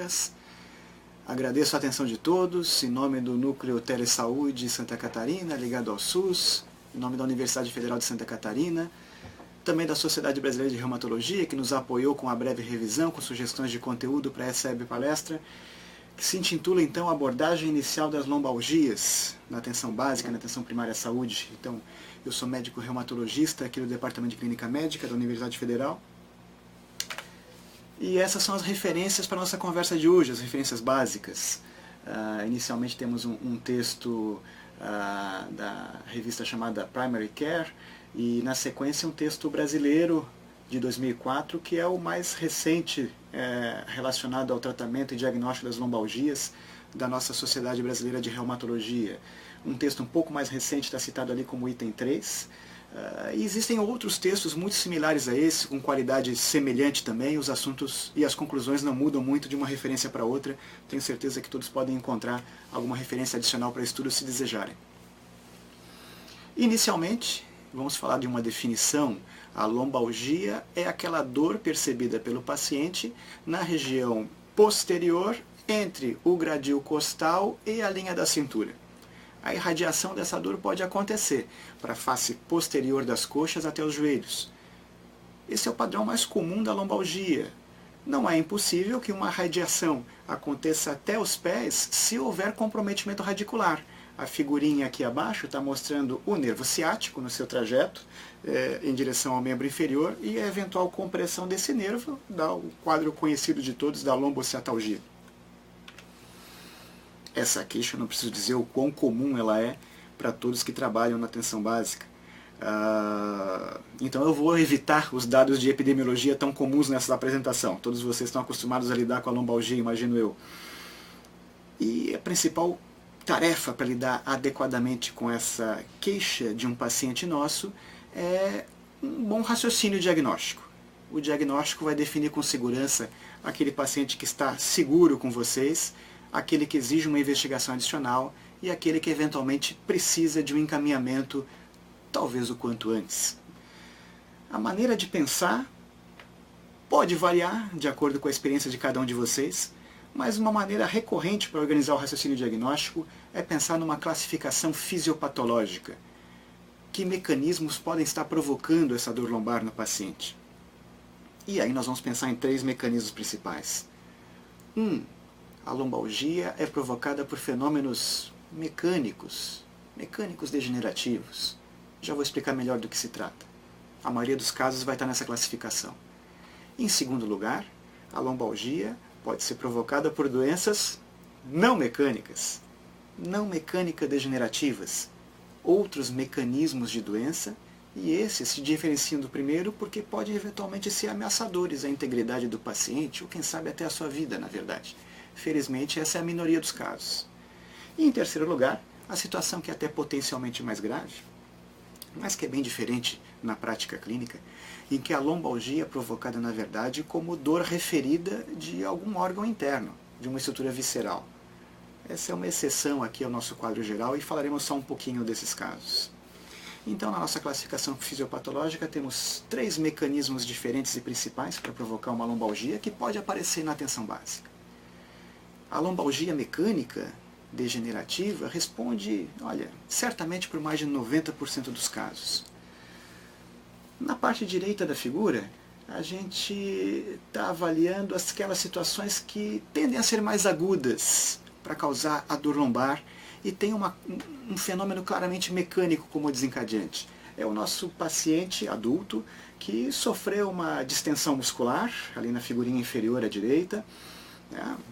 Minas. Agradeço a atenção de todos, em nome do Núcleo Telesaúde Santa Catarina, ligado ao SUS, em nome da Universidade Federal de Santa Catarina, também da Sociedade Brasileira de Reumatologia, que nos apoiou com a breve revisão, com sugestões de conteúdo para essa web palestra, que se intitula então Abordagem Inicial das Lombalgias, na atenção básica, na atenção primária à saúde. Então, eu sou médico reumatologista aqui do Departamento de Clínica Médica da Universidade Federal. E essas são as referências para a nossa conversa de hoje, as referências básicas. Inicialmente temos um texto da revista chamada Primary Care, e na sequência um texto brasileiro de 2004, que é o mais recente relacionado ao tratamento e diagnóstico das lombalgias da nossa Sociedade Brasileira de Reumatologia. Um texto um pouco mais recente está citado ali como item 3. E existem outros textos muito similares a esse, com qualidade semelhante também. Os assuntos e as conclusões não mudam muito de uma referência para outra. Tenho certeza que todos podem encontrar alguma referência adicional para estudo se desejarem. Inicialmente, vamos falar de uma definição. A lombalgia é aquela dor percebida pelo paciente na região posterior entre o gradil costal e a linha da cintura. A irradiação dessa dor pode acontecer para a face posterior das coxas até os joelhos. Esse é o padrão mais comum da lombalgia. Não é impossível que uma radiação aconteça até os pés se houver comprometimento radicular. A figurinha aqui abaixo está mostrando o nervo ciático no seu trajeto em direção ao membro inferior, e a eventual compressão desse nervo dá o quadro conhecido de todos da lombociatalgia. Essa queixa, não preciso dizer o quão comum ela é para todos que trabalham na atenção básica. Então eu vou evitar os dados de epidemiologia tão comuns nessa apresentação. Todos vocês estão acostumados a lidar com a lombalgia, imagino eu. E a principal tarefa para lidar adequadamente com essa queixa de um paciente nosso é um bom raciocínio diagnóstico. O diagnóstico vai definir com segurança aquele paciente que está seguro com vocês, aquele que exige uma investigação adicional e aquele que eventualmente precisa de um encaminhamento, talvez o quanto antes. A maneira de pensar pode variar de acordo com a experiência de cada um de vocês, mas uma maneira recorrente para organizar o raciocínio diagnóstico é pensar numa classificação fisiopatológica. Que mecanismos podem estar provocando essa dor lombar no paciente? E aí nós vamos pensar em 3 mecanismos principais. A lombalgia é provocada por fenômenos mecânicos degenerativos. Já vou explicar melhor do que se trata. A maioria dos casos vai estar nessa classificação. Em segundo lugar, a lombalgia pode ser provocada por doenças não mecânicas degenerativas, outros mecanismos de doença, e esses se diferenciam do primeiro porque podem eventualmente ser ameaçadores à integridade do paciente, ou quem sabe até à sua vida, na verdade. Felizmente, essa é a minoria dos casos. E em terceiro lugar, a situação que é até potencialmente mais grave, mas que é bem diferente na prática clínica, em que a lombalgia é provocada, na verdade, como dor referida de algum órgão interno, de uma estrutura visceral. Essa é uma exceção aqui ao nosso quadro geral e falaremos só um pouquinho desses casos. Então, na nossa classificação fisiopatológica, temos 3 mecanismos diferentes e principais para provocar uma lombalgia que pode aparecer na atenção básica. A lombalgia mecânica degenerativa responde, certamente por mais de 90% dos casos. Na parte direita da figura, a gente está avaliando aquelas situações que tendem a ser mais agudas para causar a dor lombar e tem um fenômeno claramente mecânico como desencadeante. É o nosso paciente adulto que sofreu uma distensão muscular, ali na figurinha inferior à direita,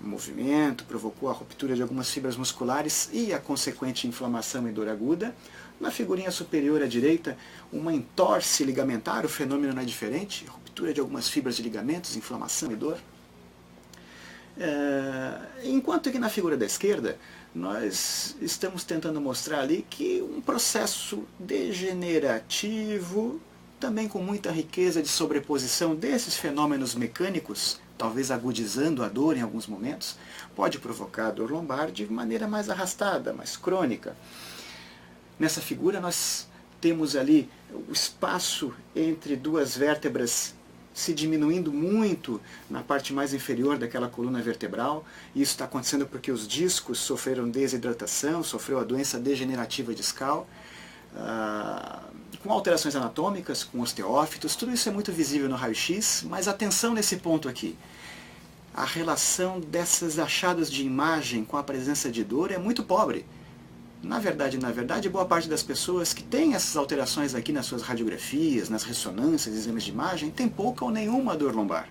o movimento provocou a ruptura de algumas fibras musculares e a consequente inflamação e dor aguda. Na figurinha superior à direita, uma entorse ligamentar, o fenômeno não é diferente, ruptura de algumas fibras de ligamentos, inflamação e dor. Enquanto que na figura da esquerda, nós estamos tentando mostrar ali que um processo degenerativo, também com muita riqueza de sobreposição desses fenômenos mecânicos, talvez agudizando a dor em alguns momentos, pode provocar dor lombar de maneira mais arrastada, mais crônica. Nessa figura nós temos ali o espaço entre duas vértebras se diminuindo muito na parte mais inferior daquela coluna vertebral. Isso está acontecendo porque os discos sofreram desidratação, sofreu a doença degenerativa discal, com alterações anatômicas, com osteófitos. Tudo isso é muito visível no raio-x, mas atenção nesse ponto aqui. A relação dessas achados de imagem com a presença de dor é muito pobre. Na verdade, boa parte das pessoas que têm essas alterações aqui nas suas radiografias, nas ressonâncias, exames de imagem, tem pouca ou nenhuma dor lombar.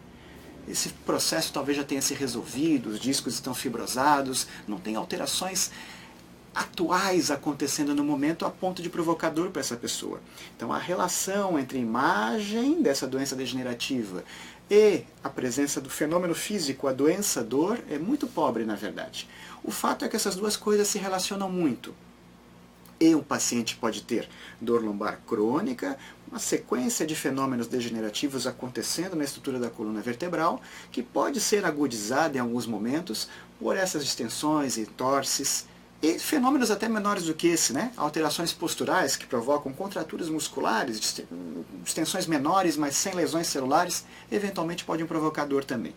Esse processo talvez já tenha se resolvido, os discos estão fibrosados, não tem alterações atuais acontecendo no momento a ponto de provocar dor para essa pessoa. Então a relação entre a imagem dessa doença degenerativa e a presença do fenômeno físico, a doença, a dor, é muito pobre na verdade. O fato é que essas duas coisas se relacionam muito. E um paciente pode ter dor lombar crônica, uma sequência de fenômenos degenerativos acontecendo na estrutura da coluna vertebral, que pode ser agudizada em alguns momentos por essas distensões e torces, e fenômenos até menores do que esse, né? Alterações posturais que provocam contraturas musculares, distensões menores, mas sem lesões celulares, eventualmente podem provocar dor também.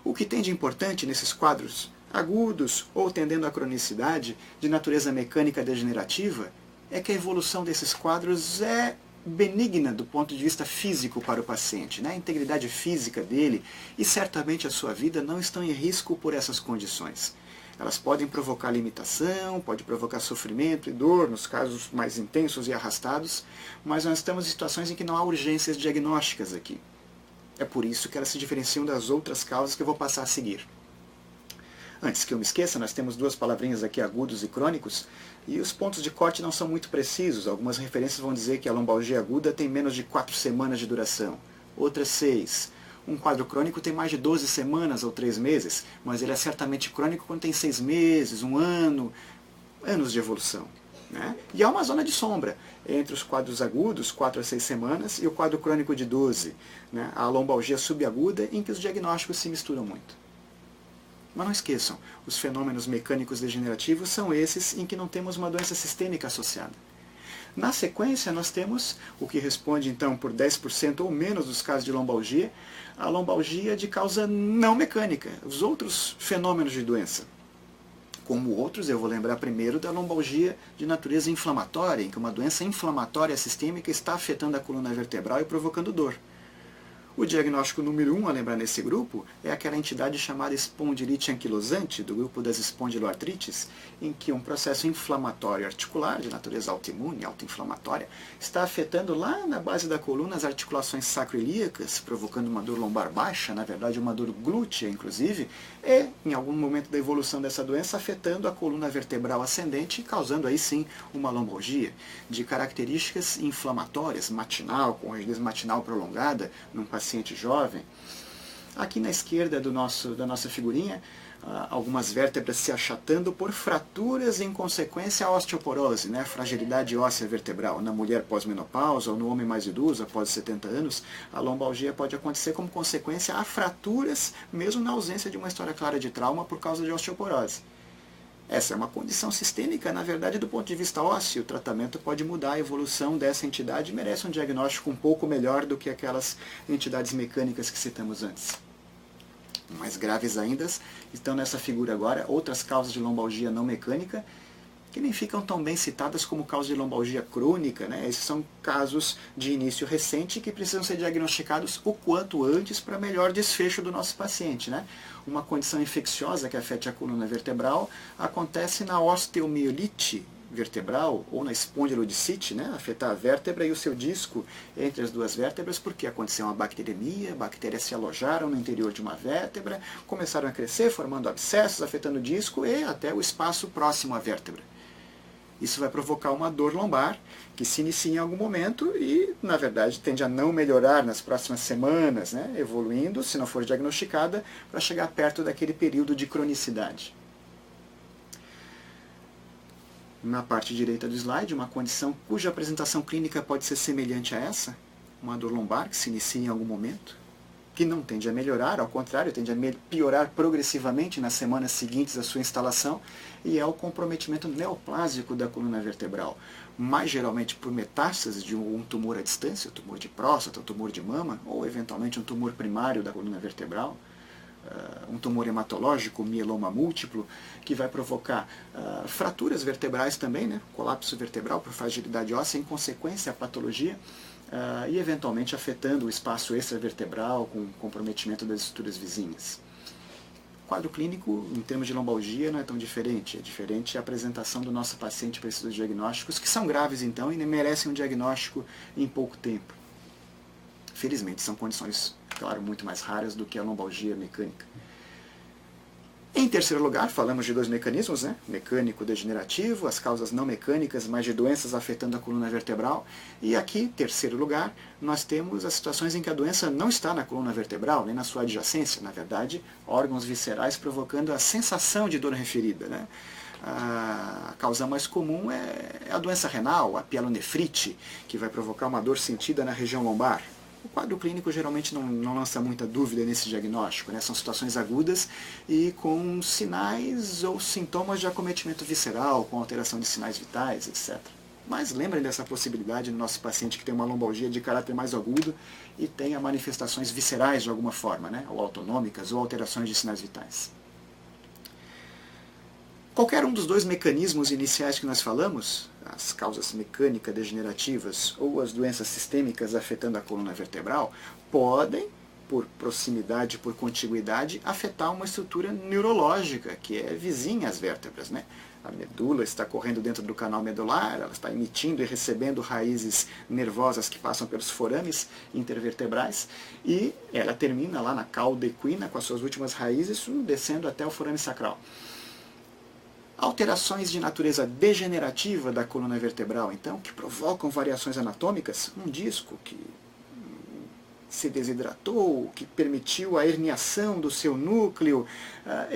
O que tem de importante nesses quadros agudos ou tendendo à cronicidade de natureza mecânica degenerativa é que a evolução desses quadros é benigna do ponto de vista físico para o paciente, né? A integridade física dele e certamente a sua vida não estão em risco por essas condições. Elas podem provocar limitação, pode provocar sofrimento e dor nos casos mais intensos e arrastados, mas nós estamos em situações em que não há urgências diagnósticas aqui. É por isso que elas se diferenciam das outras causas que eu vou passar a seguir. Antes que eu me esqueça, nós temos duas palavrinhas aqui, agudos e crônicos, e os pontos de corte não são muito precisos. Algumas referências vão dizer que a lombalgia aguda tem menos de 4 semanas de duração, outras 6. Um quadro crônico tem mais de 12 semanas ou 3 meses, mas ele é certamente crônico quando tem 6 meses, 1 ano, anos de evolução, né? E há uma zona de sombra entre os quadros agudos, 4 a 6 semanas, e o quadro crônico de 12, né? A lombalgia subaguda, em que os diagnósticos se misturam muito. Mas não esqueçam, os fenômenos mecânicos degenerativos são esses em que não temos uma doença sistêmica associada. Na sequência, nós temos o que responde então por 10% ou menos dos casos de lombalgia, a lombalgia de causa não mecânica, os outros fenômenos de doença. Como outros, eu vou lembrar primeiro da lombalgia de natureza inflamatória, em que uma doença inflamatória sistêmica está afetando a coluna vertebral e provocando dor. O diagnóstico número 1 a lembrar nesse grupo é aquela entidade chamada espondilite anquilosante, do grupo das espondiloartrites, em que um processo inflamatório articular, de natureza autoimune, autoinflamatória, está afetando lá na base da coluna as articulações sacroiliacas, provocando uma dor lombar baixa, na verdade uma dor glútea inclusive, e em algum momento da evolução dessa doença afetando a coluna vertebral ascendente, causando aí sim uma lombalgia de características inflamatórias, matinal, com rigidez matinal prolongada, num paciente jovem. Aqui na esquerda da nossa figurinha, algumas vértebras se achatando por fraturas em consequência à osteoporose, né? Fragilidade óssea vertebral. Na mulher pós-menopausa ou no homem mais idoso, após 70 anos, a lombalgia pode acontecer como consequência a fraturas, mesmo na ausência de uma história clara de trauma por causa de osteoporose. Essa é uma condição sistêmica, na verdade, do ponto de vista ósseo. O tratamento pode mudar a evolução dessa entidade e merece um diagnóstico um pouco melhor do que aquelas entidades mecânicas que citamos antes. Mais graves ainda estão nessa figura agora outras causas de lombalgia não mecânica, que nem ficam tão bem citadas como causa de lombalgia crônica, né? Esses são casos de início recente que precisam ser diagnosticados o quanto antes para melhor desfecho do nosso paciente, né? Uma condição infecciosa que afete a coluna vertebral acontece na osteomielite vertebral ou na espondilodicite, né? Afetar a vértebra e o seu disco entre as duas vértebras, porque aconteceu uma bacteremia, bactérias se alojaram no interior de uma vértebra, começaram a crescer, formando abscessos, afetando o disco e até o espaço próximo à vértebra. Isso vai provocar uma dor lombar que se inicia em algum momento e, na verdade, tende a não melhorar nas próximas semanas, né? Evoluindo, se não for diagnosticada, para chegar perto daquele período de cronicidade. Na parte direita do slide, uma condição cuja apresentação clínica pode ser semelhante a essa, uma dor lombar que se inicia em algum momento. que não tende a melhorar, ao contrário, tende a piorar progressivamente nas semanas seguintes à sua instalação, e é o comprometimento neoplásico da coluna vertebral, mais geralmente por metástase de um tumor à distância, um tumor de próstata, um tumor de mama, ou eventualmente um tumor primário da coluna vertebral, um tumor hematológico, mieloma múltiplo, que vai provocar fraturas vertebrais também, né? Colapso vertebral por fragilidade óssea, em consequência a patologia, e eventualmente afetando o espaço extravertebral com comprometimento das estruturas vizinhas. O quadro clínico, em termos de lombalgia, não é tão diferente. É diferente a apresentação do nosso paciente para esses diagnósticos, que são graves então e merecem um diagnóstico em pouco tempo. Felizmente, são condições, claro, muito mais raras do que a lombalgia mecânica. Em terceiro lugar, falamos de dois mecanismos, né? Mecânico-degenerativo, as causas não mecânicas, mas de doenças afetando a coluna vertebral. E aqui, terceiro lugar, nós temos as situações em que a doença não está na coluna vertebral, nem na sua adjacência, na verdade, órgãos viscerais provocando a sensação de dor referida, né? A causa mais comum é a doença renal, a pielonefrite, que vai provocar uma dor sentida na região lombar. O quadro clínico geralmente não lança muita dúvida nesse diagnóstico, né? São situações agudas e com sinais ou sintomas de acometimento visceral, com alteração de sinais vitais, etc. Mas lembrem dessa possibilidade no nosso paciente que tem uma lombalgia de caráter mais agudo e tenha manifestações viscerais de alguma forma, né? Ou autonômicas, ou alterações de sinais vitais. Qualquer um dos dois mecanismos iniciais que nós falamos, as causas mecânica-degenerativas ou as doenças sistêmicas afetando a coluna vertebral, podem, por proximidade, por contiguidade, afetar uma estrutura neurológica que é vizinha às vértebras, né? A medula está correndo dentro do canal medular, ela está emitindo e recebendo raízes nervosas que passam pelos forames intervertebrais e ela termina lá na cauda equina com as suas últimas raízes descendo até o forame sacral. Alterações de natureza degenerativa da coluna vertebral, então, que provocam variações anatômicas, um disco que se desidratou, que permitiu a herniação do seu núcleo,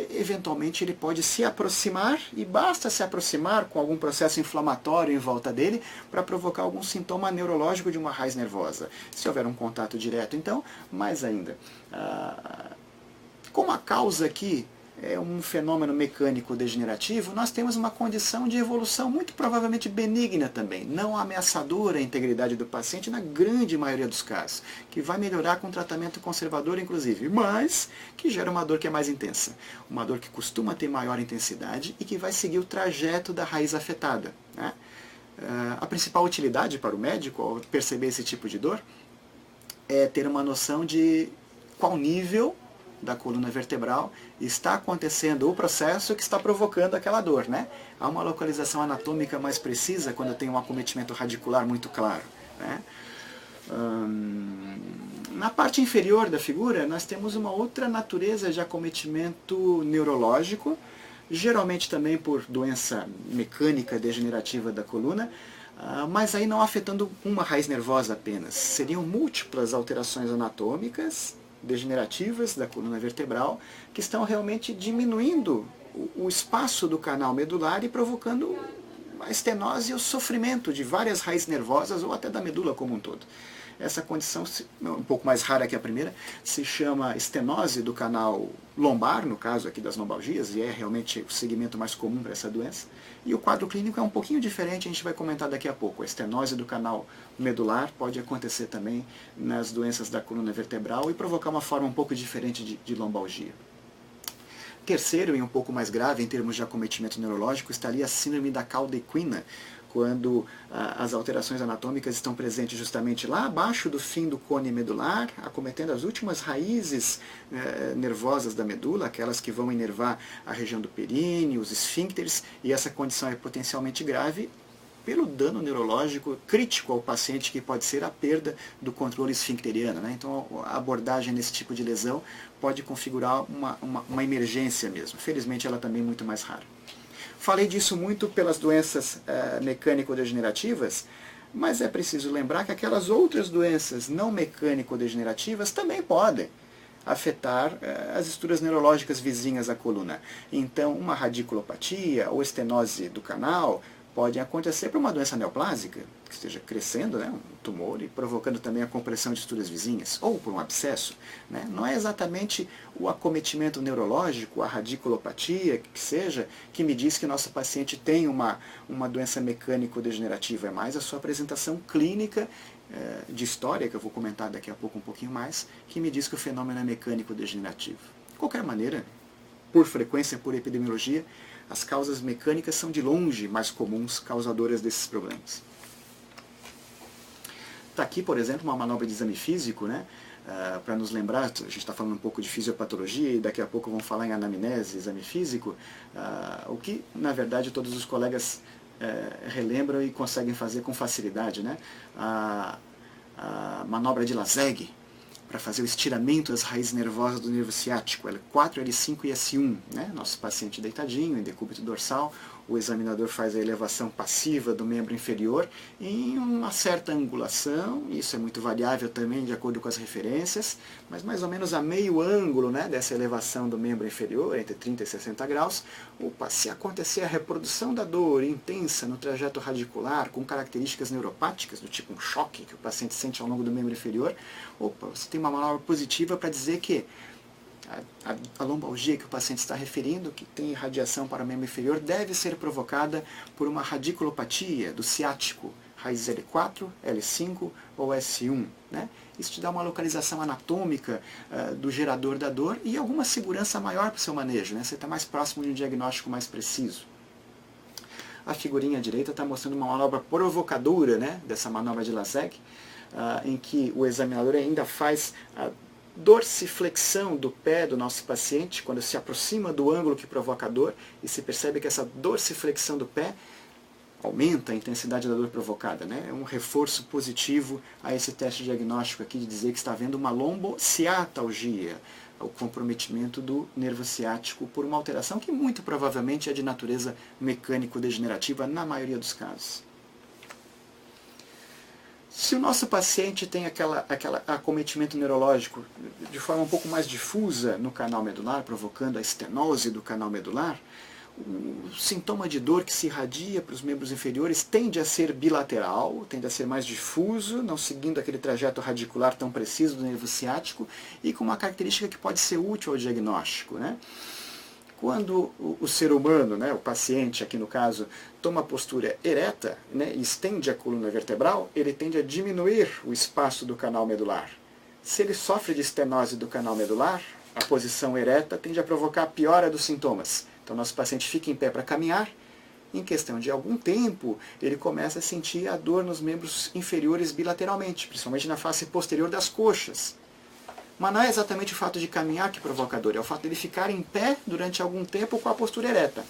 eventualmente ele pode se aproximar, e basta se aproximar com algum processo inflamatório em volta dele para provocar algum sintoma neurológico de uma raiz nervosa. Se houver um contato direto, então, mais ainda. Como a causa aqui é um fenômeno mecânico degenerativo, nós temos uma condição de evolução muito provavelmente benigna também, não ameaçadora à integridade do paciente na grande maioria dos casos, que vai melhorar com tratamento conservador inclusive, mas que gera uma dor que é mais intensa, uma dor que costuma ter maior intensidade e que vai seguir o trajeto da raiz afetada, né? A principal utilidade para o médico ao perceber esse tipo de dor é ter uma noção de qual nível da coluna vertebral está acontecendo o processo que está provocando aquela dor, né? Há uma localização anatômica mais precisa quando tem um acometimento radicular muito claro, né? Na parte inferior da figura nós temos uma outra natureza de acometimento neurológico, geralmente também por doença mecânica degenerativa da coluna, mas aí não afetando uma raiz nervosa apenas. Seriam múltiplas alterações anatômicas degenerativas da coluna vertebral que estão realmente diminuindo o espaço do canal medular e provocando a estenose e o sofrimento de várias raízes nervosas ou até da medula como um todo. Essa condição, um pouco mais rara que a primeira, se chama estenose do canal lombar, no caso aqui das lombalgias, e é realmente o segmento mais comum para essa doença. E o quadro clínico é um pouquinho diferente, a gente vai comentar daqui a pouco. A estenose do canal medular pode acontecer também nas doenças da coluna vertebral e provocar uma forma um pouco diferente de lombalgia. Terceiro, e um pouco mais grave em termos de acometimento neurológico, está ali a síndrome da cauda equina, quando as alterações anatômicas estão presentes justamente lá abaixo do fim do cone medular, acometendo as últimas raízes nervosas da medula, aquelas que vão inervar a região do períneo, os esfíncteres, e essa condição é potencialmente grave pelo dano neurológico crítico ao paciente, que pode ser a perda do controle esfincteriano, né? Então a abordagem nesse tipo de lesão pode configurar uma emergência mesmo. Felizmente ela também é muito mais rara. Falei disso muito pelas doenças mecânico-degenerativas, mas é preciso lembrar que aquelas outras doenças não mecânico-degenerativas também podem afetar as estruturas neurológicas vizinhas à coluna. Então, uma radiculopatia ou estenose do canal podem acontecer por uma doença neoplásica, que esteja crescendo, né, um tumor, e provocando também a compressão de estruturas vizinhas, ou por um abscesso. Né? Não é exatamente o acometimento neurológico, a radiculopatia, que seja, que me diz que nosso paciente tem uma doença mecânico-degenerativa, é mais a sua apresentação clínica de história, que eu vou comentar daqui a pouco um pouquinho mais, que me diz que o fenômeno é mecânico-degenerativo. De qualquer maneira, por frequência, por epidemiologia, as causas mecânicas são de longe mais comuns causadoras desses problemas. Está aqui, por exemplo, uma manobra de exame físico, né? Para nos lembrar, a gente está falando um pouco de fisiopatologia e daqui a pouco vamos falar em anamnese, exame físico, o que, na verdade, todos os colegas relembram e conseguem fazer com facilidade, né? A manobra de Laseg, para fazer o estiramento das raízes nervosas do nervo ciático, L4, L5 e S1. Né? Nosso paciente deitadinho, em decúbito dorsal, o examinador faz a elevação passiva do membro inferior em uma certa angulação, isso é muito variável também de acordo com as referências, mas mais ou menos a meio ângulo, né, dessa elevação do membro inferior, entre 30 e 60 graus, se acontecer a reprodução da dor intensa no trajeto radicular, com características neuropáticas, do tipo um choque que o paciente sente ao longo do membro inferior, você tem uma manobra positiva para dizer que a lombalgia que o paciente está referindo, que tem irradiação para o membro inferior, deve ser provocada por uma radiculopatia do ciático, raiz L4, L5 ou S1. Né? Isso te dá uma localização anatômica do gerador da dor e alguma segurança maior para o seu manejo. Né? Você está mais próximo de um diagnóstico mais preciso. A figurinha à direita está mostrando uma manobra provocadora, né, dessa manobra de Laseg, em que o examinador ainda faz a dorsiflexão do pé do nosso paciente, quando se aproxima do ângulo que provoca a dor, e se percebe que essa dorsiflexão do pé aumenta a intensidade da dor provocada. Né? É um reforço positivo a esse teste diagnóstico aqui de dizer que está havendo uma lombociatalgia, o comprometimento do nervo ciático por uma alteração que muito provavelmente é de natureza mecânico-degenerativa na maioria dos casos. Se o nosso paciente tem aquele acometimento neurológico de forma um pouco mais difusa no canal medular, provocando a estenose do canal medular, o sintoma de dor que se irradia para os membros inferiores tende a ser bilateral, tende a ser mais difuso, não seguindo aquele trajeto radicular tão preciso do nervo ciático e com uma característica que pode ser útil ao diagnóstico. Né? Quando o ser humano, né, o paciente aqui no caso, toma a postura ereta, né, e estende a coluna vertebral, ele tende a diminuir o espaço do canal medular. Se ele sofre de estenose do canal medular, a posição ereta tende a provocar a piora dos sintomas. Então nosso paciente fica em pé para caminhar, em questão de algum tempo ele começa a sentir a dor nos membros inferiores bilateralmente, principalmente na face posterior das coxas. Mas não é exatamente o fato de caminhar que provoca a dor, é o fato de ele ficar em pé durante algum tempo com a postura ereta.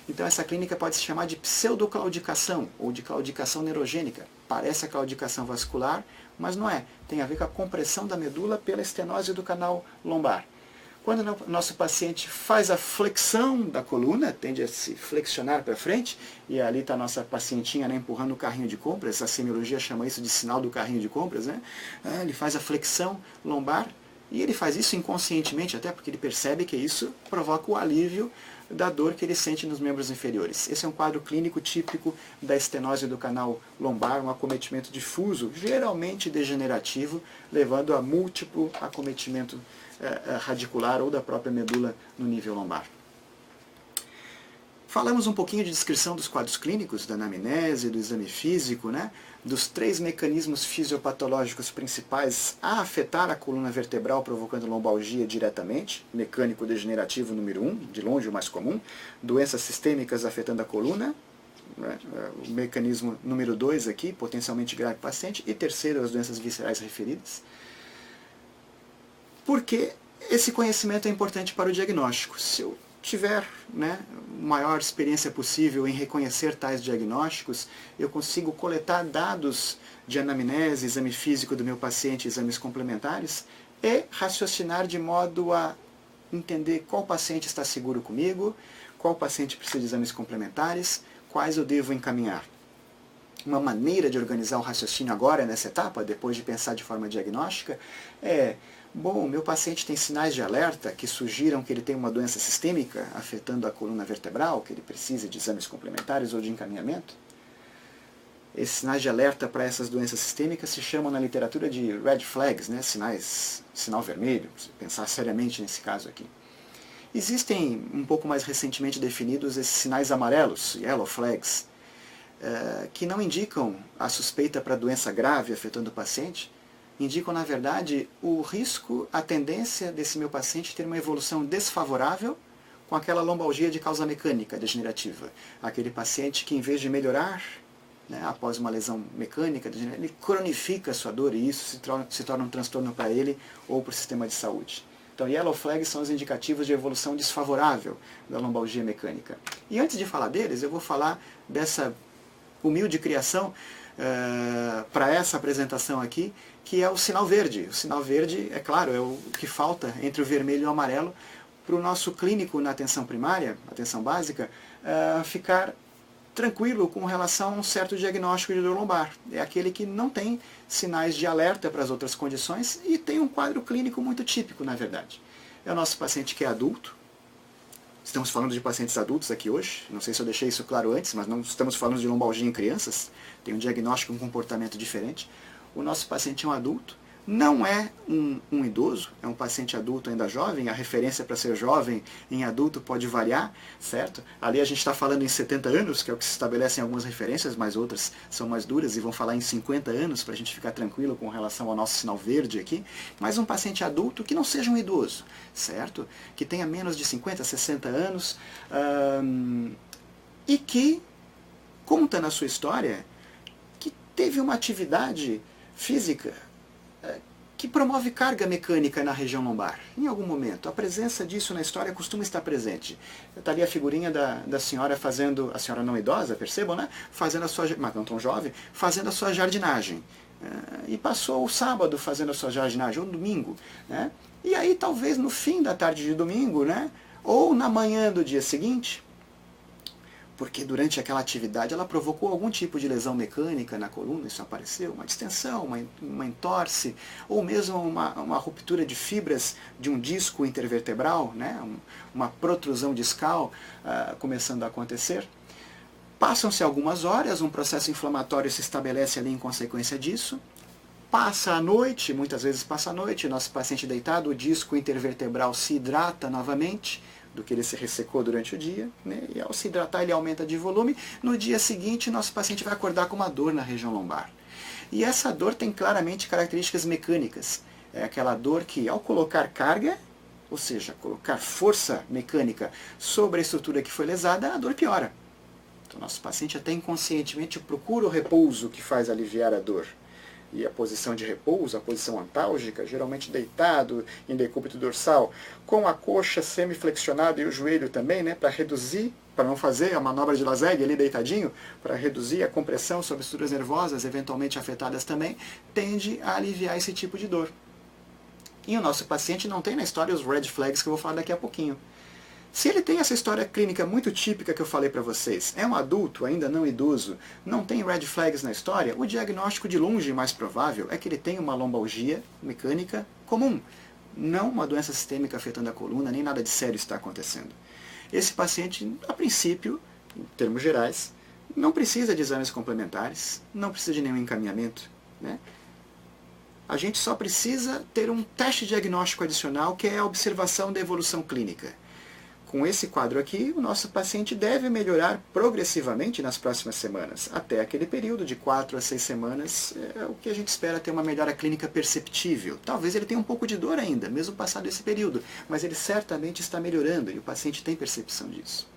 Então essa clínica pode se chamar de pseudoclaudicação ou de claudicação neurogênica. Parece a claudicação vascular, mas não é. Tem a ver com a compressão da medula pela estenose do canal lombar. Quando o nosso paciente faz a flexão da coluna, tende a se flexionar para frente, e ali está a nossa pacientinha, né, empurrando o carrinho de compras, a semiologia chama isso de sinal do carrinho de compras, né? Ele faz a flexão lombar, e ele faz isso inconscientemente, até porque ele percebe que isso provoca o alívio da dor que ele sente nos membros inferiores. Esse é um quadro clínico típico da estenose do canal lombar, um acometimento difuso, geralmente degenerativo, levando a múltiplo acometimento radicular ou da própria medula no nível lombar. Falamos um pouquinho de descrição dos quadros clínicos, da anamnese, do exame físico, né? Dos 3 mecanismos fisiopatológicos principais a afetar a coluna vertebral, provocando lombalgia diretamente, mecânico-degenerativo número 1, de longe o mais comum, doenças sistêmicas afetando a coluna, né? O mecanismo número 2 aqui, potencialmente grave paciente, e terceiro, as doenças viscerais referidas. Porque esse conhecimento é importante para o diagnóstico. Se eu tiver, né, maior experiência possível em reconhecer tais diagnósticos, eu consigo coletar dados de anamnese, exame físico do meu paciente, exames complementares, e raciocinar de modo a entender qual paciente está seguro comigo, qual paciente precisa de exames complementares, quais eu devo encaminhar. Uma maneira de organizar o raciocínio agora, nessa etapa, depois de pensar de forma diagnóstica, é: bom, meu paciente tem sinais de alerta que sugiram que ele tem uma doença sistêmica afetando a coluna vertebral, que ele precisa de exames complementares ou de encaminhamento. Esses sinais de alerta para essas doenças sistêmicas se chamam na literatura de red flags, né? Sinal vermelho, se pensar seriamente nesse caso aqui. Existem, um pouco mais recentemente definidos, esses sinais amarelos, yellow flags, que não indicam a suspeita para doença grave afetando o paciente, indicam, na verdade, o risco, a tendência desse meu paciente ter uma evolução desfavorável com aquela lombalgia de causa mecânica degenerativa. Aquele paciente que, em vez de melhorar, né, após uma lesão mecânica, ele cronifica a sua dor e isso se torna um transtorno para ele ou para o sistema de saúde. Então, yellow flags são os indicativos de evolução desfavorável da lombalgia mecânica. E antes de falar deles, eu vou falar dessa humilde criação para essa apresentação aqui, que é o sinal verde. O sinal verde, é claro, é o que falta entre o vermelho e o amarelo para o nosso clínico na atenção primária, atenção básica, ficar tranquilo com relação a um certo diagnóstico de dor lombar. É aquele que não tem sinais de alerta para as outras condições e tem um quadro clínico muito típico, na verdade. É o nosso paciente que é adulto. Estamos falando de pacientes adultos aqui hoje. Não sei se eu deixei isso claro antes, mas não estamos falando de lombalgia em crianças. Tem um diagnóstico, um comportamento diferente. O nosso paciente é um adulto. Não é um idoso, é um paciente adulto ainda jovem, a referência para ser jovem em adulto pode variar, certo? Ali a gente está falando em 70 anos, que é o que se estabelece em algumas referências, mas outras são mais duras e vão falar em 50 anos, para a gente ficar tranquilo com relação ao nosso sinal verde aqui. Mas um paciente adulto que não seja um idoso, certo? Que tenha menos de 50, 60 anos e que conta na sua história que teve uma atividade física que promove carga mecânica na região lombar. Em algum momento, a presença disso na história costuma estar presente. Está ali a figurinha da senhora fazendo, a senhora não idosa, percebam, né? Fazendo a sua, mas não tão jovem, fazendo a sua jardinagem. E passou o sábado fazendo a sua jardinagem, ou domingo, né? E aí talvez no fim da tarde de domingo, né? Ou na manhã do dia seguinte, porque durante aquela atividade ela provocou algum tipo de lesão mecânica na coluna, isso apareceu, uma distensão, uma entorse, ou mesmo uma ruptura de fibras de um disco intervertebral, né? Uma protrusão discal começando a acontecer. Passam-se algumas horas, um processo inflamatório se estabelece ali em consequência disso. Passa a noite, muitas vezes passa a noite, nosso paciente deitado, o disco intervertebral se hidrata novamente, do que ele se ressecou durante o dia, né? E ao se hidratar ele aumenta de volume. No dia seguinte, nosso paciente vai acordar com uma dor na região lombar. E essa dor tem claramente características mecânicas. É aquela dor que, ao colocar carga, ou seja, colocar força mecânica sobre a estrutura que foi lesada, a dor piora. Então, nosso paciente até inconscientemente procura o repouso que faz aliviar a dor. E a posição de repouso, a posição antálgica, geralmente deitado em decúbito dorsal, com a coxa semiflexionada e o joelho também, né, para reduzir, para não fazer a manobra de Lazegue ali deitadinho, para reduzir a compressão sobre estruturas nervosas eventualmente afetadas também, tende a aliviar esse tipo de dor. E o nosso paciente não tem na história os red flags que eu vou falar daqui a pouquinho. Se ele tem essa história clínica muito típica que eu falei para vocês, é um adulto, ainda não idoso, não tem red flags na história, o diagnóstico de longe mais provável é que ele tem uma lombalgia mecânica comum, não uma doença sistêmica afetando a coluna, nem nada de sério está acontecendo. Esse paciente, a princípio, em termos gerais, não precisa de exames complementares, não precisa de nenhum encaminhamento, né? A gente só precisa ter um teste diagnóstico adicional, que é a observação da evolução clínica. Com esse quadro aqui, o nosso paciente deve melhorar progressivamente nas próximas semanas. Até aquele período de 4 a 6 semanas, é o que a gente espera ter uma melhora clínica perceptível. Talvez ele tenha um pouco de dor ainda, mesmo passado esse período, mas ele certamente está melhorando e o paciente tem percepção disso.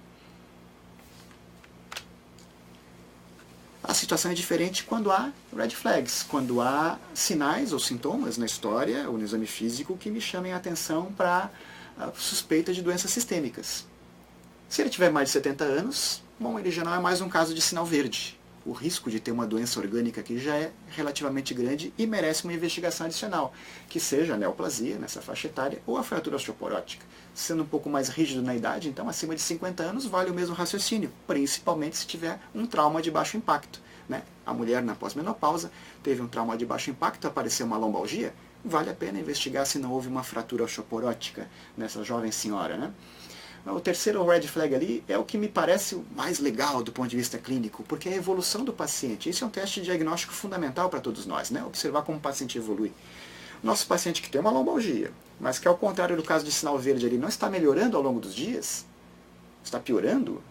A situação é diferente quando há red flags, quando há sinais ou sintomas na história ou no exame físico que me chamem a atenção para a suspeita de doenças sistêmicas. Se ele tiver mais de 70 anos, bom, ele já não é mais um caso de sinal verde. O risco de ter uma doença orgânica aqui já é relativamente grande e merece uma investigação adicional, que seja a neoplasia nessa faixa etária ou a fratura osteoporótica. Sendo um pouco mais rígido na idade, então acima de 50 anos vale o mesmo raciocínio, principalmente se tiver um trauma de baixo impacto, né? A mulher na pós-menopausa teve um trauma de baixo impacto, apareceu uma lombalgia, vale a pena investigar se não houve uma fratura osteoporótica nessa jovem senhora, né? O terceiro red flag ali é o que me parece o mais legal do ponto de vista clínico, porque é a evolução do paciente. Isso é um teste diagnóstico fundamental para todos nós, né? Observar como o paciente evolui. Nosso paciente que tem uma lombalgia, mas que ao contrário do caso de sinal verde ali, não está melhorando ao longo dos dias, está piorando,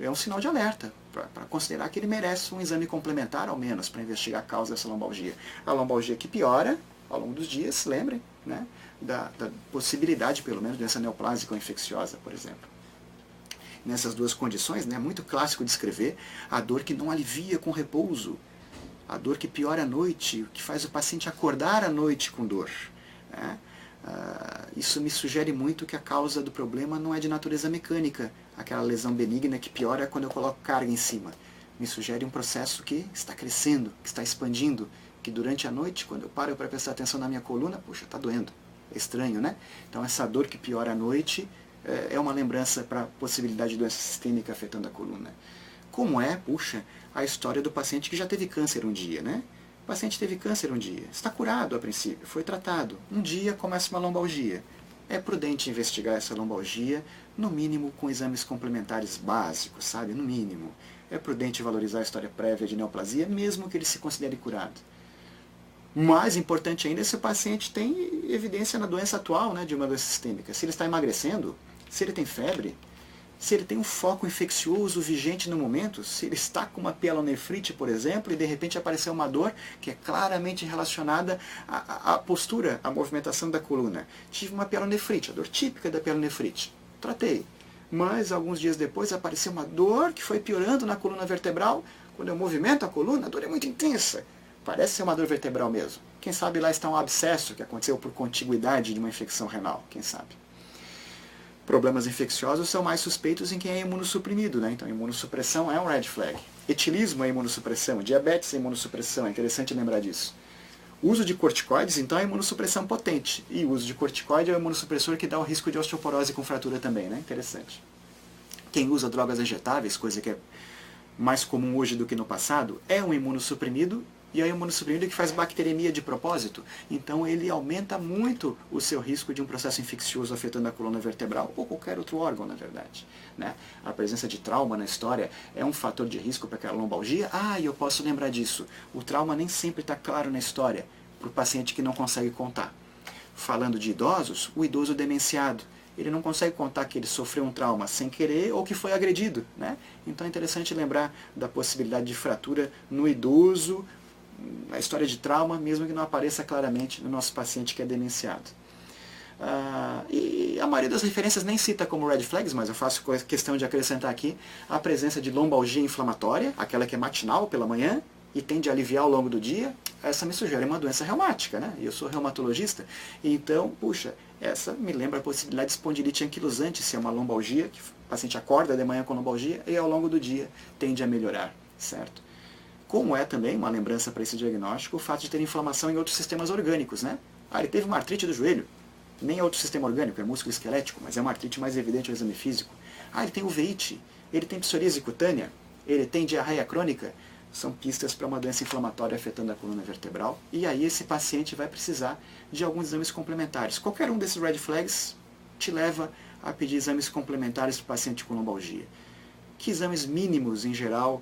é um sinal de alerta, para considerar que ele merece um exame complementar, ao menos, para investigar a causa dessa lombalgia. A lombalgia que piora ao longo dos dias, lembrem, né, da possibilidade, pelo menos, de doença neoplásica ou infecciosa, por exemplo. Nessas duas condições, né, é muito clássico descrever a dor que não alivia com repouso, a dor que piora à noite, o que faz o paciente acordar à noite com dor, né? Isso me sugere muito que a causa do problema não é de natureza mecânica, aquela lesão benigna que piora quando eu coloco carga em cima. Me sugere um processo que está crescendo, que está expandindo, que durante a noite, quando eu paro para prestar atenção na minha coluna, puxa, está doendo. É estranho, né? Então essa dor que piora à noite é uma lembrança para a possibilidade de doença sistêmica afetando a coluna. Como é, puxa, a história do paciente que já teve câncer um dia, né? O paciente teve câncer um dia, está curado a princípio, foi tratado. Um dia começa uma lombalgia. É prudente investigar essa lombalgia, no mínimo com exames complementares básicos, sabe? No mínimo. É prudente valorizar a história prévia de neoplasia, mesmo que ele se considere curado. Mais importante ainda é se o paciente tem evidência na doença atual, né, de uma doença sistêmica. Se ele está emagrecendo, se ele tem febre, se ele tem um foco infeccioso vigente no momento, se ele está com uma pielonefrite, por exemplo, e de repente apareceu uma dor que é claramente relacionada à postura, à movimentação da coluna. Tive uma pielonefrite, a dor típica da pielonefrite. Tratei. Mas alguns dias depois apareceu uma dor que foi piorando na coluna vertebral. Quando eu movimento a coluna, a dor é muito intensa. Parece ser uma dor vertebral mesmo. Quem sabe lá está um abscesso que aconteceu por contiguidade de uma infecção renal, quem sabe. Problemas infecciosos são mais suspeitos em quem é imunossuprimido, né? Então, imunossupressão é um red flag. Etilismo é imunossupressão, diabetes é imunossupressão, é interessante lembrar disso. Uso de corticoides, então, é imunossupressão potente. E o uso de corticoide é o imunossupressor que dá o risco de osteoporose com fratura também, né? Interessante. Quem usa drogas injetáveis, coisa que é mais comum hoje do que no passado, é um imunossuprimido, e é o imunossuprimido que faz bacteremia de propósito. Então ele aumenta muito o seu risco de um processo infeccioso afetando a coluna vertebral, ou qualquer outro órgão, na verdade, né? A presença de trauma na história é um fator de risco para aquela lombalgia. E eu posso lembrar disso. O trauma nem sempre está claro na história, para o paciente que não consegue contar. Falando de idosos, o idoso demenciado, ele não consegue contar que ele sofreu um trauma sem querer ou que foi agredido, né? Então é interessante lembrar da possibilidade de fratura no idoso, a história de trauma, mesmo que não apareça claramente no nosso paciente que é demenciado. E a maioria das referências nem cita como red flags, mas eu faço questão de acrescentar aqui a presença de lombalgia inflamatória, aquela que é matinal pela manhã e tende a aliviar ao longo do dia. Essa me sugere uma doença reumática, né? E eu sou reumatologista, então, puxa, essa me lembra a possibilidade de espondilite anquilosante, se é uma lombalgia, que o paciente acorda de manhã com lombalgia e ao longo do dia tende a melhorar, certo? Como é também uma lembrança para esse diagnóstico o fato de ter inflamação em outros sistemas orgânicos, né? Ele teve uma artrite do joelho, nem é outro sistema orgânico, é músculo esquelético, mas é uma artrite mais evidente ao exame físico. Ele tem uveíte, ele tem psoríase cutânea, ele tem diarreia crônica. São pistas para uma doença inflamatória afetando a coluna vertebral, e aí esse paciente vai precisar de alguns exames complementares. Qualquer um desses red flags te leva a pedir exames complementares para o paciente com lombalgia. Que exames mínimos, em geral,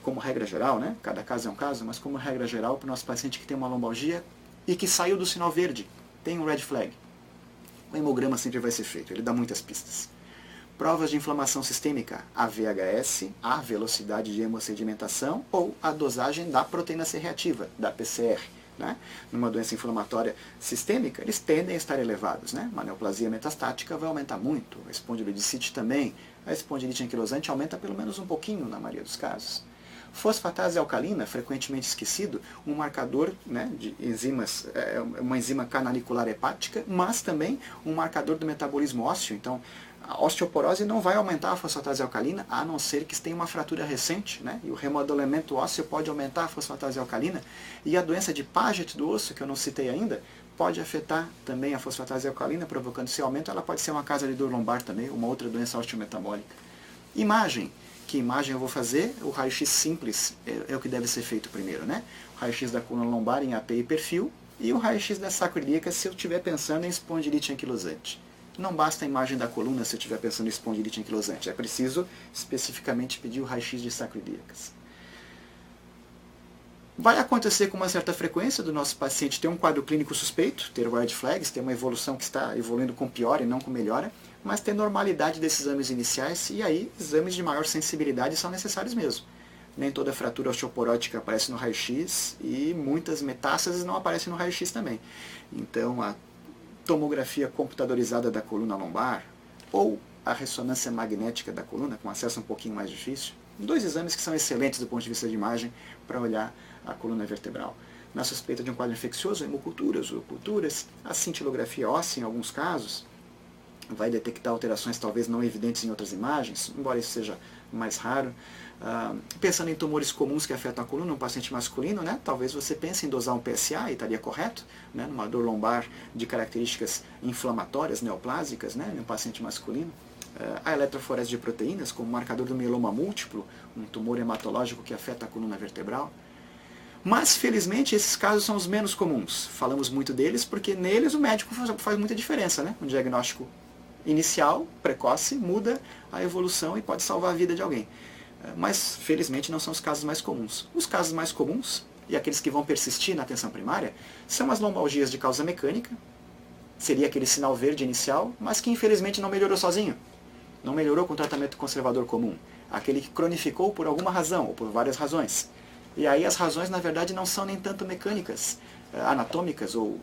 como regra geral, né? Cada caso é um caso, mas como regra geral, para o nosso paciente que tem uma lombalgia e que saiu do sinal verde, tem um red flag. O hemograma sempre vai ser feito, ele dá muitas pistas. Provas de inflamação sistêmica, a VHS, a velocidade de hemossedimentação ou a dosagem da proteína C reativa, da PCR. Né? Numa doença inflamatória sistêmica, eles tendem a estar elevados. Né? Uma neoplasia metastática vai aumentar muito, a espondilodicite também, a espondilite anquilosante aumenta pelo menos um pouquinho na maioria dos casos. Fosfatase alcalina, frequentemente esquecido, um marcador, né, de enzimas, uma enzima canalicular hepática, mas também um marcador do metabolismo ósseo. Então, a osteoporose não vai aumentar a fosfatase alcalina, a não ser que tenha uma fratura recente, né, e o remodelamento ósseo pode aumentar a fosfatase alcalina. E a doença de Paget do osso, que eu não citei ainda, pode afetar também a fosfatase alcalina, provocando esse aumento. Ela pode ser uma causa de dor lombar também, uma outra doença osteometabólica. Imagem. Que imagem eu vou fazer? O raio-x simples é o que deve ser feito primeiro, né? O raio-x da coluna lombar em AP e perfil e o raio-x da sacroiliaca se eu estiver pensando em espondilite anquilosante. Não basta a imagem da coluna se eu estiver pensando em espondilite anquilosante. É preciso especificamente pedir o raio-x de sacroiliacas. Vai acontecer com uma certa frequência do nosso paciente ter um quadro clínico suspeito, ter red flags, ter uma evolução que está evoluindo com piora e não com melhora, mas ter normalidade desses exames iniciais, e aí exames de maior sensibilidade são necessários mesmo. Nem toda fratura osteoporótica aparece no raio-x e muitas metástases não aparecem no raio-x também. Então a tomografia computadorizada da coluna lombar ou a ressonância magnética da coluna, com acesso um pouquinho mais difícil, dois exames que são excelentes do ponto de vista de imagem para olhar a coluna vertebral. Na suspeita de um quadro infeccioso, hemoculturas ou oculturas, a cintilografia óssea, em alguns casos, vai detectar alterações talvez não evidentes em outras imagens, embora isso seja mais raro. Pensando em tumores comuns que afetam a coluna, um paciente masculino, né, talvez você pense em dosar um PSA, e estaria correto, né, numa dor lombar de características inflamatórias, neoplásicas, né, em um paciente masculino. A eletroforese de proteínas, como marcador do mieloma múltiplo, um tumor hematológico que afeta a coluna vertebral. Mas, felizmente, esses casos são os menos comuns. Falamos muito deles porque neles o médico faz muita diferença, né? Um diagnóstico inicial, precoce, muda a evolução e pode salvar a vida de alguém. Mas, felizmente, não são os casos mais comuns. Os casos mais comuns, e aqueles que vão persistir na atenção primária, são as lombalgias de causa mecânica, seria aquele sinal verde inicial, mas que infelizmente não melhorou sozinho. Não melhorou com tratamento conservador comum. Aquele que cronificou por alguma razão, ou por várias razões. E aí as razões, na verdade, não são nem tanto mecânicas, anatômicas ou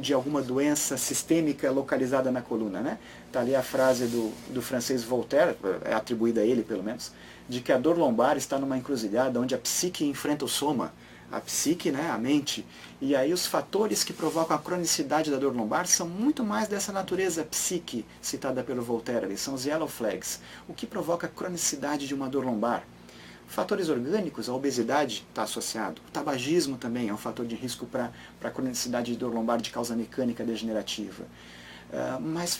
de alguma doença sistêmica localizada na coluna, né? Está ali a frase do francês Voltaire, é atribuída a ele pelo menos, de que a dor lombar está numa encruzilhada onde a psique enfrenta o soma. A psique, né, a mente. E aí os fatores que provocam a cronicidade da dor lombar são muito mais dessa natureza psique, citada pelo Voltaire, são os yellow flags. O que provoca a cronicidade de uma dor lombar? Fatores orgânicos, a obesidade está associado. O tabagismo também é um fator de risco para a cronicidade de dor lombar de causa mecânica degenerativa. Mas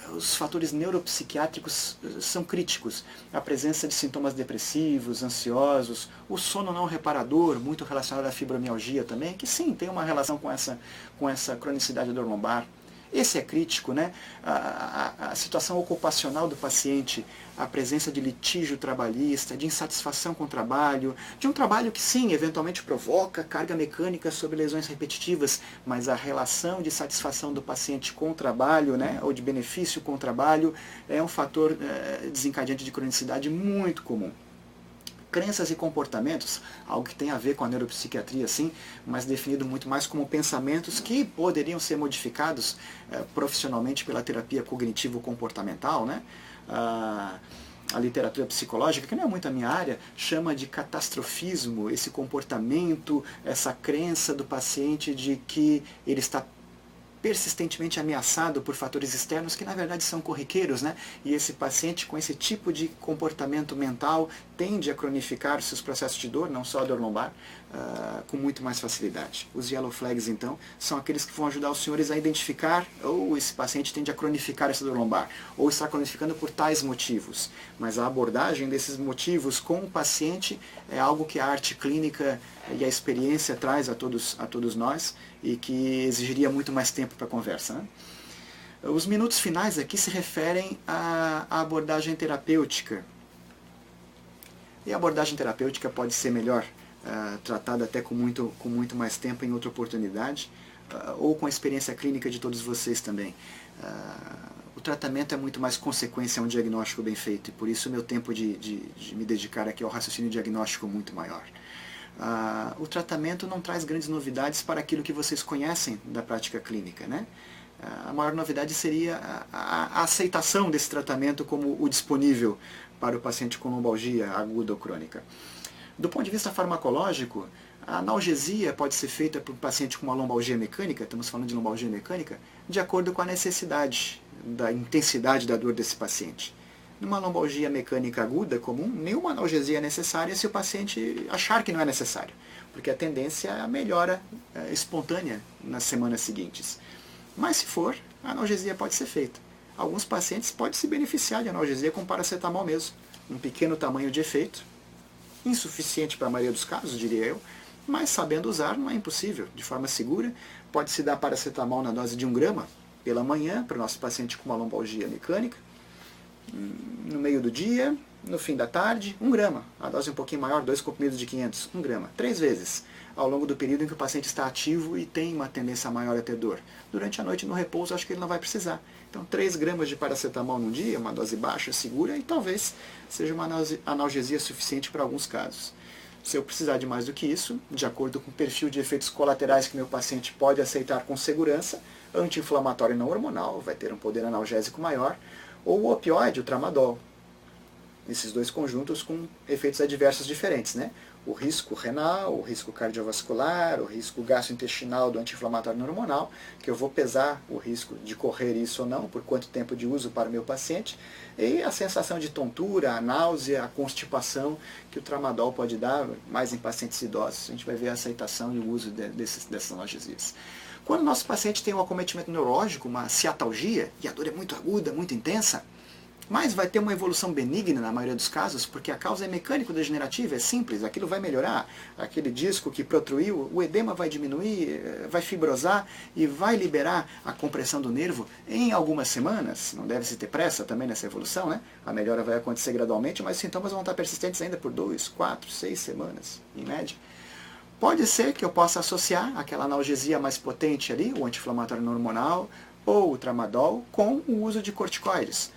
os fatores neuropsiquiátricos são críticos. A presença de sintomas depressivos, ansiosos, o sono não reparador, muito relacionado à fibromialgia também, que sim, tem uma relação com essa cronicidade da dor lombar. Esse é crítico, né? A situação ocupacional do paciente, a presença de litígio trabalhista, de insatisfação com o trabalho, de um trabalho que sim, eventualmente provoca carga mecânica sobre lesões repetitivas, mas a relação de satisfação do paciente com o trabalho, né, ou de benefício com o trabalho, é um fator desencadeante de cronicidade muito comum. Crenças e comportamentos, algo que tem a ver com a neuropsiquiatria, sim, mas definido muito mais como pensamentos que poderiam ser modificados profissionalmente pela terapia cognitivo-comportamental, né? A literatura psicológica, que não é muito a minha área, chama de catastrofismo, esse comportamento, essa crença do paciente de que ele está persistentemente ameaçado por fatores externos que na verdade são corriqueiros, né? E esse paciente com esse tipo de comportamento mental tende a cronificar seus processos de dor, não só a dor lombar, com muito mais facilidade. Os yellow flags, então, são aqueles que vão ajudar os senhores a identificar ou esse paciente tende a cronificar essa dor lombar, ou está cronificando por tais motivos. Mas a abordagem desses motivos com o paciente é algo que a arte clínica e a experiência traz a todos nós e que exigiria muito mais tempo para a conversa, né? Os minutos finais aqui se referem à abordagem terapêutica. E a abordagem terapêutica pode ser melhor tratada até com muito mais tempo em outra oportunidade, ou com a experiência clínica de todos vocês também. O tratamento é muito mais consequência a um diagnóstico bem feito, e por isso o meu tempo de me dedicar aqui ao raciocínio diagnóstico é muito maior. O tratamento não traz grandes novidades para aquilo que vocês conhecem da prática clínica, né? A maior novidade seria a aceitação desse tratamento como o disponível para o paciente com lombalgia aguda ou crônica. Do ponto de vista farmacológico, a analgesia pode ser feita para um paciente com uma lombalgia mecânica, estamos falando de lombalgia mecânica, de acordo com a necessidade, da intensidade da dor desse paciente. Numa lombalgia mecânica aguda comum, nenhuma analgesia é necessária se o paciente achar que não é necessário, porque a tendência é a melhora espontânea nas semanas seguintes. Mas se for, a analgesia pode ser feita. Alguns pacientes podem se beneficiar de analgesia com paracetamol mesmo, um pequeno tamanho de efeito, insuficiente para a maioria dos casos, diria eu, mas sabendo usar não é impossível, de forma segura. Pode-se dar paracetamol na dose de 1 grama, pela manhã, para o nosso paciente com uma lombalgia mecânica, no meio do dia, no fim da tarde, 1 grama. A dose é um pouquinho maior, 2 comprimidos de 500, 1 grama. 3 vezes, ao longo do período em que o paciente está ativo e tem uma tendência maior a ter dor. Durante a noite, no repouso, acho que ele não vai precisar. Então, 3 gramas de paracetamol num dia, uma dose baixa, segura, e talvez seja uma analgesia suficiente para alguns casos. Se eu precisar de mais do que isso, de acordo com o perfil de efeitos colaterais que meu paciente pode aceitar com segurança, anti-inflamatório não hormonal, vai ter um poder analgésico maior, ou o opioide, o tramadol. Esses dois conjuntos com efeitos adversos diferentes, né? O risco renal, o risco cardiovascular, o risco gastrointestinal do anti-inflamatório não hormonal, que eu vou pesar o risco de correr isso ou não, por quanto tempo de uso para o meu paciente, e a sensação de tontura, a náusea, a constipação que o tramadol pode dar, mais em pacientes idosos. A gente vai ver a aceitação e o uso dessas analgesias. Quando o nosso paciente tem um acometimento neurológico, uma ciatalgia, e a dor é muito aguda, muito intensa, mas vai ter uma evolução benigna na maioria dos casos, porque a causa é mecânico-degenerativa, é simples, aquilo vai melhorar. Aquele disco que protruiu, o edema vai diminuir, vai fibrosar e vai liberar a compressão do nervo em algumas semanas. Não deve se ter pressa também nessa evolução, né? A melhora vai acontecer gradualmente, mas os sintomas vão estar persistentes ainda por 2, 4, 6 semanas, em média. Pode ser que eu possa associar aquela analgesia mais potente ali, o anti-inflamatório não hormonal, ou o tramadol, com o uso de corticoides,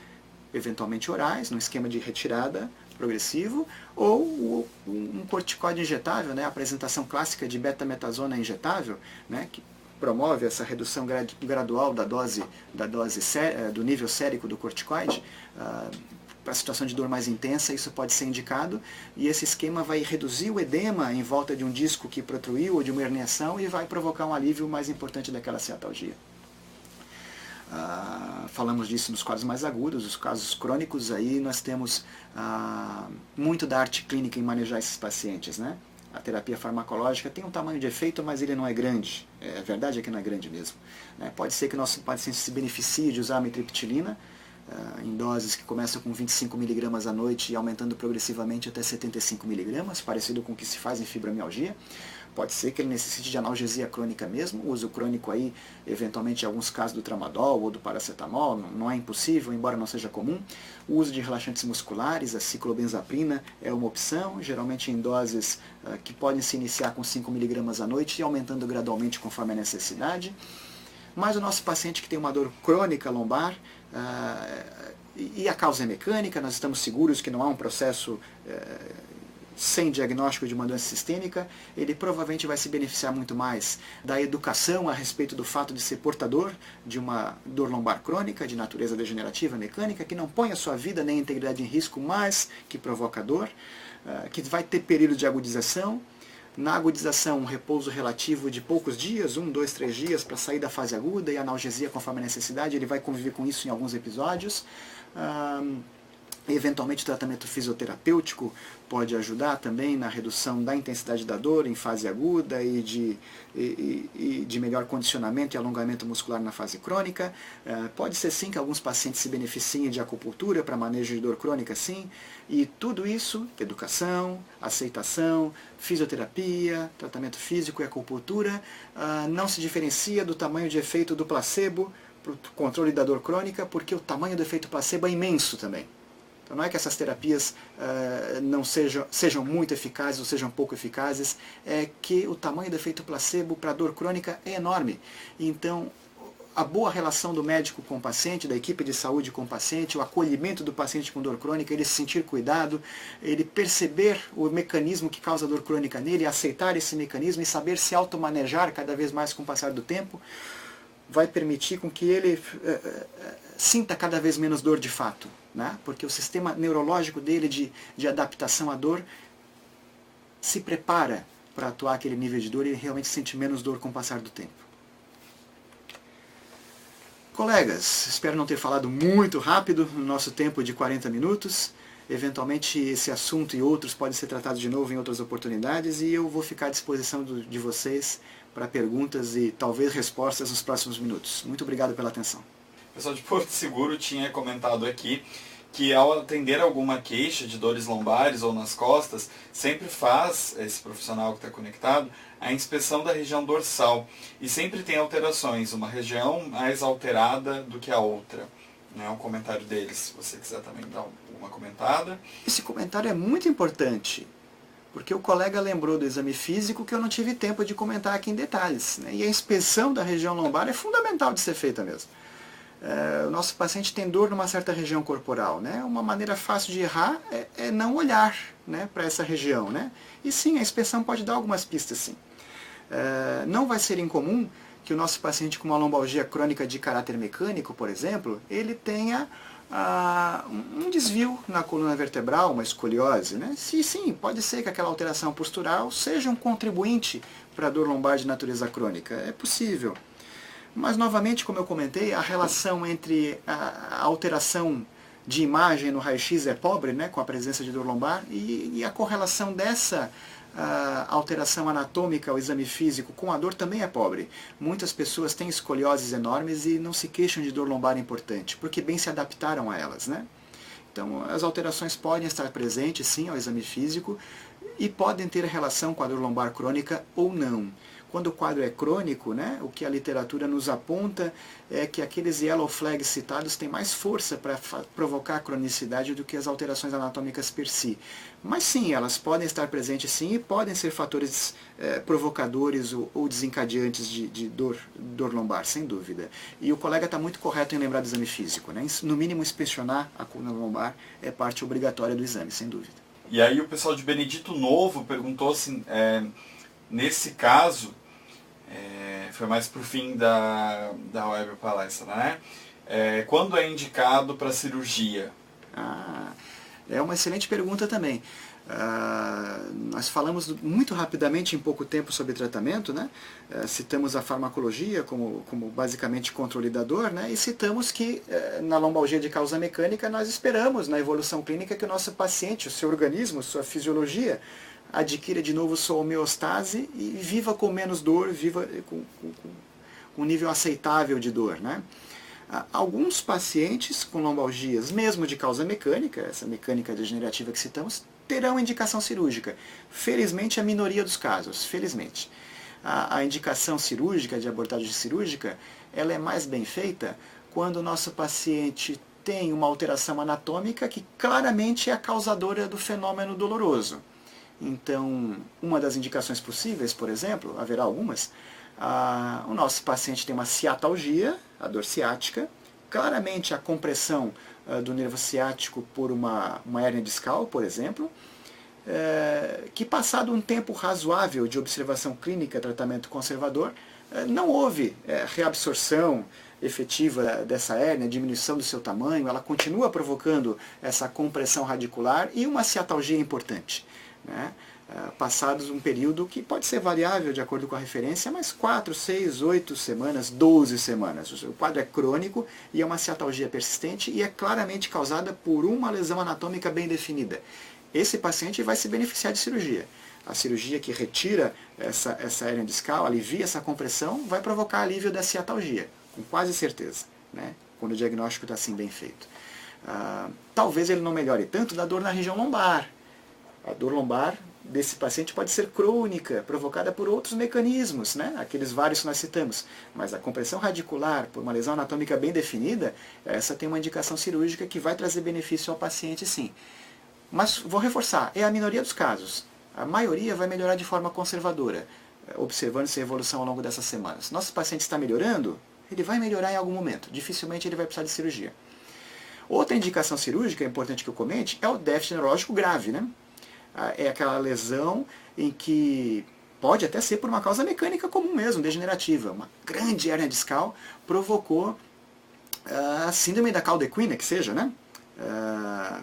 eventualmente orais, num esquema de retirada progressivo, ou um corticoide injetável, né, a apresentação clássica de betametasona injetável, né, que promove essa redução gradual do nível sérico do corticoide, para a situação de dor mais intensa, isso pode ser indicado, e esse esquema vai reduzir o edema em volta de um disco que protruiu ou de uma herniação e vai provocar um alívio mais importante daquela ciatalgia. Falamos disso nos quadros mais agudos, os casos crônicos, aí nós temos muito da arte clínica em manejar esses pacientes, né? A terapia farmacológica tem um tamanho de efeito, mas ele não é grande. A verdade é que não é grande mesmo, né? Pode ser que o nosso paciente se beneficie de usar a amitriptilina em doses que começam com 25 mg à noite e aumentando progressivamente até 75 mg, parecido com o que se faz em fibromialgia. Pode ser que ele necessite de analgesia crônica mesmo, uso crônico aí, eventualmente em alguns casos do tramadol ou do paracetamol, não é impossível, embora não seja comum. O uso de relaxantes musculares, a ciclobenzaprina é uma opção, geralmente em doses que podem se iniciar com 5 mg à noite e aumentando gradualmente conforme a necessidade. Mas o nosso paciente que tem uma dor crônica lombar, e a causa é mecânica, nós estamos seguros que não há um processo sem diagnóstico de uma doença sistêmica, ele provavelmente vai se beneficiar muito mais da educação a respeito do fato de ser portador de uma dor lombar crônica, de natureza degenerativa mecânica, que não põe a sua vida nem a integridade em risco, mas que provoca dor, que vai ter período de agudização. Na agudização, um repouso relativo de poucos dias, 1, 2, 3 dias, para sair da fase aguda, e analgesia conforme a necessidade, ele vai conviver com isso em alguns episódios. Eventualmente o tratamento fisioterapêutico pode ajudar também na redução da intensidade da dor em fase aguda e de melhor condicionamento e alongamento muscular na fase crônica. Pode ser sim que alguns pacientes se beneficiem de acupuntura para manejo de dor crônica, sim. E tudo isso, educação, aceitação, fisioterapia, tratamento físico e acupuntura, não se diferencia do tamanho de efeito do placebo para o controle da dor crônica, porque o tamanho do efeito placebo é imenso também. Então não é que essas terapias não sejam muito eficazes ou sejam pouco eficazes, é que o tamanho do efeito placebo para a dor crônica é enorme. Então, a boa relação do médico com o paciente, da equipe de saúde com o paciente, o acolhimento do paciente com dor crônica, ele se sentir cuidado, ele perceber o mecanismo que causa dor crônica nele, aceitar esse mecanismo e saber se automanejar cada vez mais com o passar do tempo, vai permitir com que ele sinta cada vez menos dor de fato, né? Porque o sistema neurológico dele de adaptação à dor se prepara para atuar aquele nível de dor e ele realmente sente menos dor com o passar do tempo. Colegas, espero não ter falado muito rápido no nosso tempo de 40 minutos. Eventualmente esse assunto e outros podem ser tratados de novo em outras oportunidades e eu vou ficar à disposição de vocês para perguntas e talvez respostas nos próximos minutos. Muito obrigado pela atenção. O pessoal de Porto Seguro tinha comentado aqui que ao atender alguma queixa de dores lombares ou nas costas, sempre faz, esse profissional que está conectado, a inspeção da região dorsal. E sempre tem alterações, uma região mais alterada do que a outra. É um comentário deles, se você quiser também dar uma comentada. Esse comentário é muito importante, porque o colega lembrou do exame físico que eu não tive tempo de comentar aqui em detalhes, né? E a inspeção da região lombar é fundamental de ser feita mesmo. O nosso paciente tem dor numa certa região corporal, né? Uma maneira fácil de errar é não olhar, né, para essa região, né? E sim, a inspeção pode dar algumas pistas, sim. Não vai ser incomum que o nosso paciente com uma lombalgia crônica de caráter mecânico, por exemplo, ele tenha um desvio na coluna vertebral, uma escoliose, né? Sim, pode ser que aquela alteração postural seja um contribuinte para a dor lombar de natureza crônica, é possível. Mas, novamente, como eu comentei, a relação entre a alteração de imagem no raio-x é pobre, né, com a presença de dor lombar, e a correlação dessa alteração anatômica ao exame físico com a dor também é pobre. Muitas pessoas têm escolioses enormes e não se queixam de dor lombar importante, porque bem se adaptaram a elas, né? Então, as alterações podem estar presentes, sim, ao exame físico, e podem ter relação com a dor lombar crônica ou não. Quando o quadro é crônico, né, o que a literatura nos aponta é que aqueles yellow flags citados têm mais força para provocar a cronicidade do que as alterações anatômicas per si. Mas sim, elas podem estar presentes sim e podem ser fatores provocadores ou desencadeantes de dor lombar, sem dúvida. E o colega está muito correto em lembrar do exame físico, né? No mínimo, inspecionar a coluna lombar é parte obrigatória do exame, sem dúvida. E aí o pessoal de Benedito Novo perguntou assim, nesse caso, foi mais pro fim da web palestra, né? Quando é indicado para cirurgia? É uma excelente pergunta também. Nós falamos muito rapidamente em pouco tempo sobre tratamento, né? Citamos a farmacologia como basicamente controle da dor, né? E citamos que na lombalgia de causa mecânica nós esperamos na evolução clínica que o nosso paciente, o seu organismo, sua fisiologia, adquira de novo sua homeostase e viva com menos dor, viva com um nível aceitável de dor, né? Alguns pacientes com lombalgias, mesmo de causa mecânica, essa mecânica degenerativa que citamos, terão indicação cirúrgica. Felizmente, a minoria dos casos, felizmente. A indicação cirúrgica, de abordagem cirúrgica, ela é mais bem feita quando o nosso paciente tem uma alteração anatômica que claramente é a causadora do fenômeno doloroso. Então, uma das indicações possíveis, por exemplo, haverá algumas, o nosso paciente tem uma ciatalgia, a dor ciática, claramente a compressão do nervo ciático por uma hérnia discal, por exemplo, que passado um tempo razoável de observação clínica, tratamento conservador, não houve reabsorção efetiva dessa hérnia, diminuição do seu tamanho, ela continua provocando essa compressão radicular e uma ciatalgia importante, né? Passados um período que pode ser variável de acordo com a referência, mas 4, 6, 8 semanas, 12 semanas. O quadro é crônico e é uma ciatalgia persistente e é claramente causada por uma lesão anatômica bem definida. Esse paciente vai se beneficiar de cirurgia. A cirurgia que retira essa hérnia discal, alivia essa compressão, vai provocar alívio da ciatalgia, com quase certeza, né? Quando o diagnóstico está assim bem feito. Talvez ele não melhore tanto da dor na região lombar. A dor lombar desse paciente pode ser crônica, provocada por outros mecanismos, né? Aqueles vários que nós citamos. Mas a compressão radicular, por uma lesão anatômica bem definida, essa tem uma indicação cirúrgica que vai trazer benefício ao paciente, sim. Mas vou reforçar, é a minoria dos casos. A maioria vai melhorar de forma conservadora, observando-se a evolução ao longo dessas semanas. Nosso paciente está melhorando, ele vai melhorar em algum momento. Dificilmente ele vai precisar de cirurgia. Outra indicação cirúrgica, importante que eu comente, é o déficit neurológico grave, né? É aquela lesão em que pode até ser por uma causa mecânica comum mesmo, degenerativa. Uma grande hérnia discal provocou a síndrome da caldequina, que seja, né?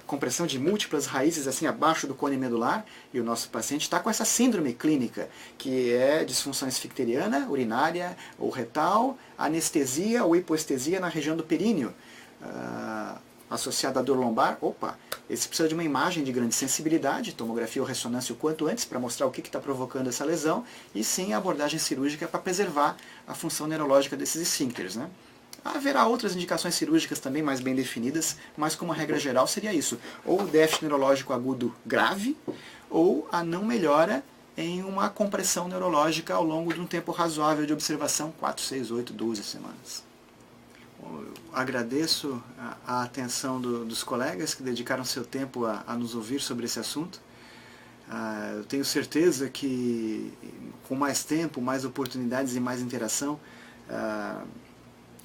Compressão de múltiplas raízes assim abaixo do cone medular, e o nosso paciente está com essa síndrome clínica, que é disfunção esficteriana, urinária ou retal, anestesia ou hipoestesia na região do períneo, associada à dor lombar. Esse precisa de uma imagem de grande sensibilidade, tomografia ou ressonância o quanto antes, para mostrar o que está provocando essa lesão, e sim a abordagem cirúrgica para preservar a função neurológica desses esfíncteres, né? Haverá outras indicações cirúrgicas também mais bem definidas, mas como regra geral seria isso. Ou déficit neurológico agudo grave, ou a não melhora em uma compressão neurológica ao longo de um tempo razoável de observação, 4, 6, 8, 12 semanas. Eu agradeço a atenção dos colegas que dedicaram seu tempo a nos ouvir sobre esse assunto. Eu tenho certeza que com mais tempo, mais oportunidades e mais interação,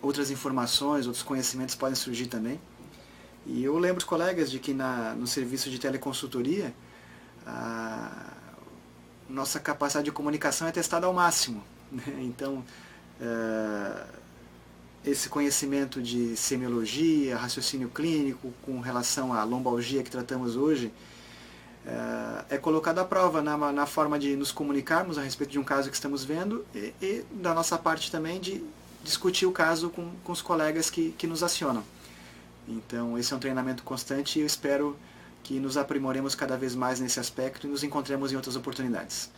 outras informações, outros conhecimentos podem surgir também. E eu lembro os colegas de que no serviço de teleconsultoria, nossa capacidade de comunicação é testada ao máximo, né? Então, esse conhecimento de semiologia, raciocínio clínico com relação à lombalgia que tratamos hoje, é colocado à prova na forma de nos comunicarmos a respeito de um caso que estamos vendo e da nossa parte também de discutir o caso com os colegas que nos acionam. Então esse é um treinamento constante e eu espero que nos aprimoremos cada vez mais nesse aspecto e nos encontremos em outras oportunidades.